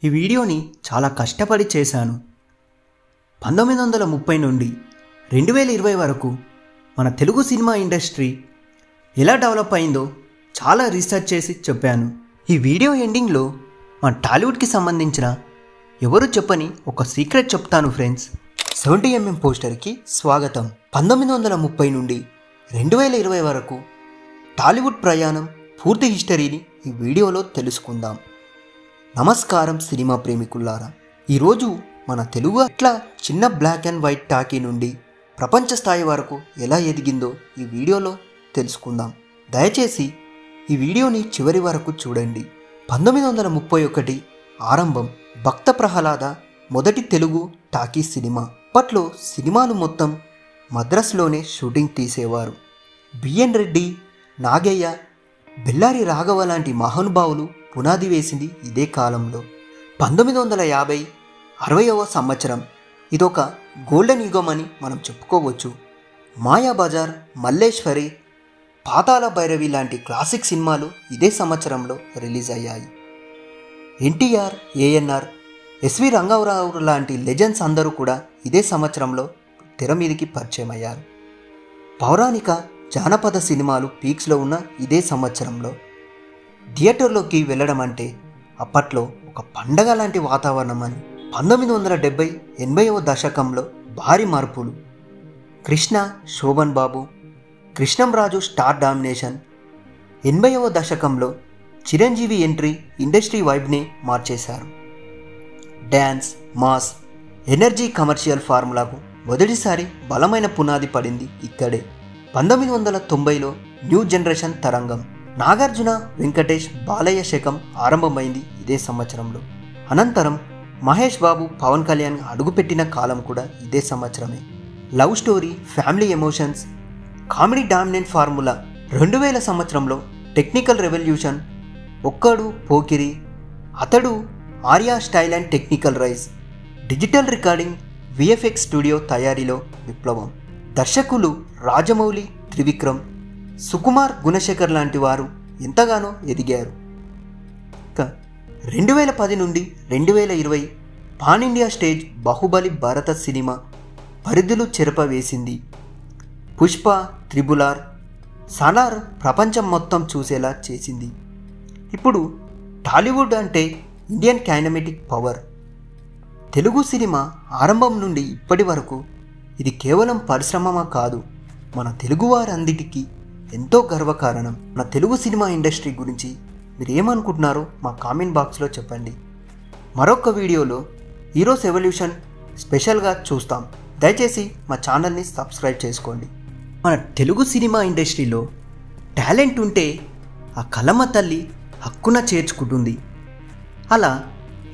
ఈ వీడియోని చాలా కష్టపడి చేశాను. 1930 నుండి 2020 వరకు మన తెలుగు సినిమా ఇండస్ట్రీ ఎలా డెవలప్ అయిందో చాలా రీసెర్చ్ చేసి చెప్పాను. ఈ వీడియో ఎండింగ్లో మన టాలీవుడ్కి సంబంధించిన ఎవరు చెప్పని ఒక సీక్రెట్ చెప్తాను ఫ్రెండ్స్. 70mm పోస్టర్కి స్వాగతం. 1930 నుండి 2020 వరకు టాలీవుడ్ ప్రయాణం పూర్తి హిస్టరీని ఈ వీడియోలో తెలుసుకుందాం. నమస్కారం సినిమా ప్రేమికులారా. ఈరోజు మన తెలుగు అట్లా చిన్న బ్లాక్ అండ్ వైట్ టాకీ నుండి ప్రపంచ స్థాయి వరకు ఎలా ఎదిగిందో ఈ వీడియోలో తెలుసుకుందాం. దయచేసి ఈ వీడియోని చివరి వరకు చూడండి. 1931 ఆరంభం. భక్త ప్రహ్లాద మొదటి తెలుగు టాకీ సినిమా. అప్పట్లో సినిమాలు మొత్తం మద్రాసులోనే షూటింగ్ తీసేవారు. బిఎన్ రెడ్డి, నాగయ్య, బెల్లారి రాఘవ లాంటి మహానుభావులు పునాది వేసింది ఇదే కాలంలో. 1950 60వ సంవత్సరం ఇదొక గోల్డెన్ యుగం అని మనం చెప్పుకోవచ్చు. మాయాబజార్, మల్లేశ్వరి, పాతాళ భైరవి లాంటి క్లాసిక్ సినిమాలు ఇదే సంవత్సరంలో రిలీజ్ అయ్యాయి. ఎన్టీఆర్, ఏఎన్ఆర్, ఎస్వి రంగారావు లాంటి లెజెండ్స్ అందరూ కూడా ఇదే సంవత్సరంలో తెర మీదకి పరిచయం అయ్యారు. పౌరాణిక జానపద సినిమాలు పీక్స్లో ఉన్న ఇదే సంవత్సరంలో థియేటర్లోకి వెళ్ళడం అంటే అప్పట్లో ఒక పండగ లాంటి వాతావరణం అని. 1970 80వ దశకంలో భారీ మార్పులు. కృష్ణ, శోభన్ బాబు, కృష్ణంరాజు స్టార్ డామినేషన్. 80వ దశకంలో చిరంజీవి ఎంట్రీ ఇండస్ట్రీ వైబ్ని మార్చేశారు. డ్యాన్స్, మాస్, ఎనర్జీ కమర్షియల్ ఫార్ములాకు మొదటిసారి బలమైన పునాది పడింది ఇక్కడే. 1990లో న్యూ జనరేషన్ తరంగం. నాగార్జున, వెంకటేష్, బాలయ్య శకం ఆరంభమైంది ఇదే సంవత్సరంలో. అనంతరం మహేష్ బాబు, పవన్ కళ్యాణ్ అడుగుపెట్టిన కాలం కూడా ఇదే సంవత్సరమే. Love story, family emotions, comedy dominant formula. 2000 సంవత్సరంలో technical revolution. Okkadu, Pokiri, Athadu, Arya style and technical rise. Digital recording, VFX studio తయారీలో విప్లవం. దర్శకులు రాజమౌళి, త్రివిక్రమ్, సుకుమార్, గుణశేఖర్ లాంటి వారు ఎంతగానో ఎదిగారు. 2010 నుండి 2020 పాన్ ఇండియా స్టేజ్. బాహుబలి భారత సినిమా పరిధులు చెరపవేసింది. పుష్ప, త్రిబుల్ ఆర్, సాలార్ ప్రపంచం మొత్తం చూసేలా చేసింది. ఇప్పుడు టాలీవుడ్ అంటే Indian cinematic power. Telugu cinema ఆరంభం నుండి ఇప్పటి వరకు ఇది కేవలం పరిశ్రమ కాదు, మన తెలుగువారందరికీ ఎంతో గర్వకారణం. మన తెలుగు సినిమా ఇండస్ట్రీ గురించి మీరు ఏమనుకుంటున్నారో మా కామెంట్ బాక్స్లో చెప్పండి. మరొక వీడియోలో హీరోస్ ఎవల్యూషన్ స్పెషల్గా చూస్తాం. దయచేసి మా ఛానల్ని సబ్స్క్రైబ్ చేసుకోండి. మన తెలుగు సినిమా ఇండస్ట్రీలో టాలెంట్ ఉంటే ఆ కలమ తల్లి హక్కున చేర్చుకుంటుంది. అలా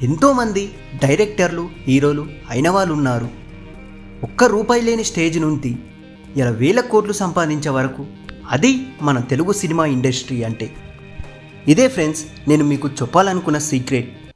ఎంతోమంది డైరెక్టర్లు, హీరోలు అయిన వాళ్ళు ఉన్నారు. ఒక్క రూపాయి లేని స్టేజ్ నుండి ఇలా వేల కోట్లు సంపాదించే వరకు అది మన తెలుగు సినిమా ఇండస్ట్రీ అంటే. ఇదే ఫ్రెండ్స్ నేను మీకు చెప్పాలనుకున్న సీక్రెట్.